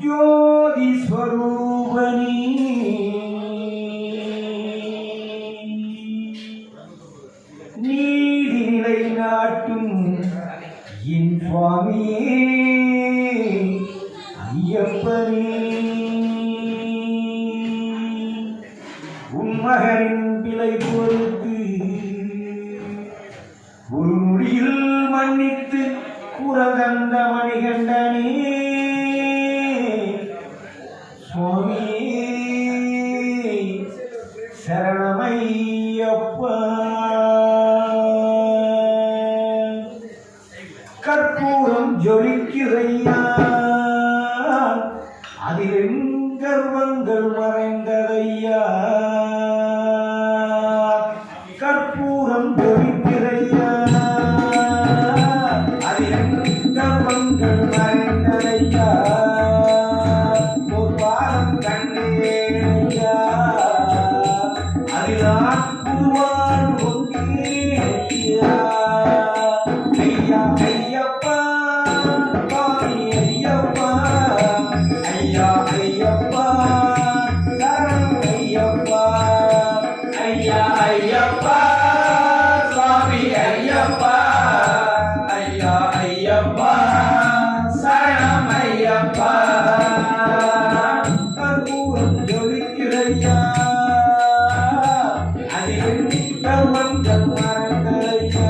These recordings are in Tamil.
ஜோதி ஸ்வரூபனி நீதி நிலை நாட்டும் என் சுவாமியே ஐயப்பனே உன் மகனின் பிழை பொறுத்து ஒரு நொடியில் மன்னித்து குரதந்த மணிகண்டனே சுவாமியே சரணமையப்பா. கற்பூரம் ஜொலிக்குதையா, அதில் கர்வங்கள் மறைந்ததையா. கற்பூரம் ஜொலிக்குதையா, அதில் கர்வங்கள் மறைந்ததையா. ஒரு வாரம் கண்டேனையா, அதில் உருவான் ஒன்றேயா. ஐயா ஐயப்பா சுவாமி ஐயப்பா, ஐயா ஐயப்பா சரணம் ஐயப்பா. ஐயா ஐயப்பா சுவாமி ஐயப்பா, ஐயா ஐயப்பா சரணம் ஐயப்பா. கற்பூரம் ஜொலிக்குதையா, அதில் கர்வங்கள் மறைந்ததையா.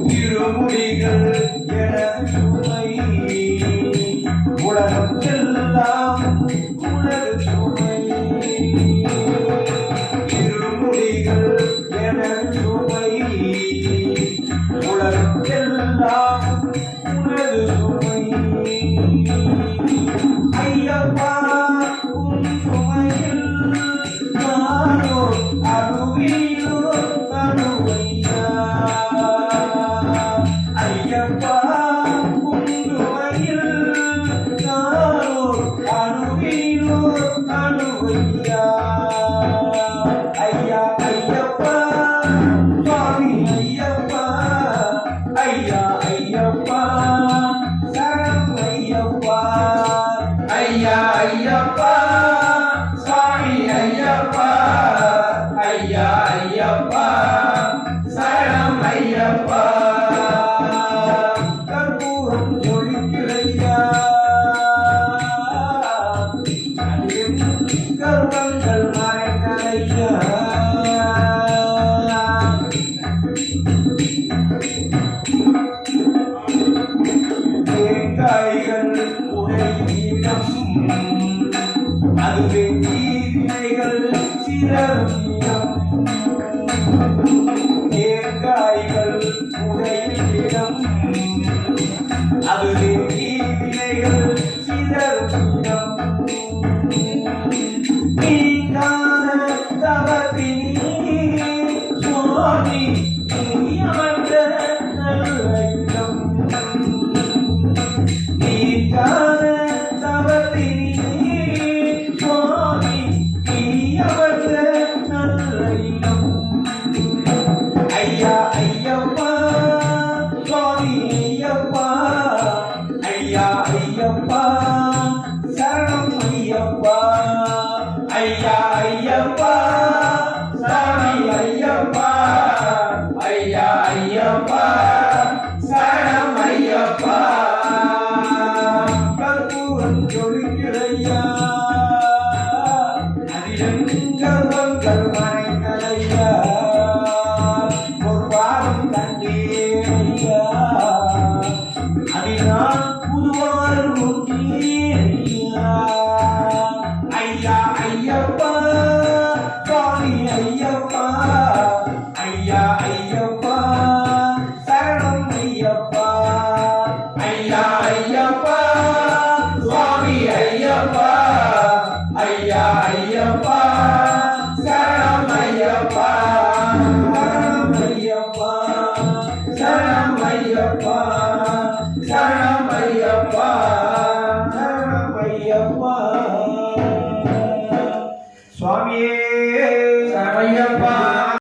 திருமுடிகள் எனது சுமை, உலகம் எல்லாம் உனது சுமை. திருமுடிகள் எனது சுமை, உலகம் எல்லாம் உனது சுமை. ஐயப்பா உன் சுமையில் நானோ அருவியோ அணுவையா. ஐயப்பா உன் சுமையில் நானோ அணுவியோ அணுவையா. ஐயா ஐயப்பா சுவாமி ஐயப்பா, ஐயா ஐயப்பா சரணம் ஐயப்பா. ஐயா ஐயப்பா சுவாமி ஐயப்பா, ஐயா ஐயப்பா சரணம் ஐயப்பா.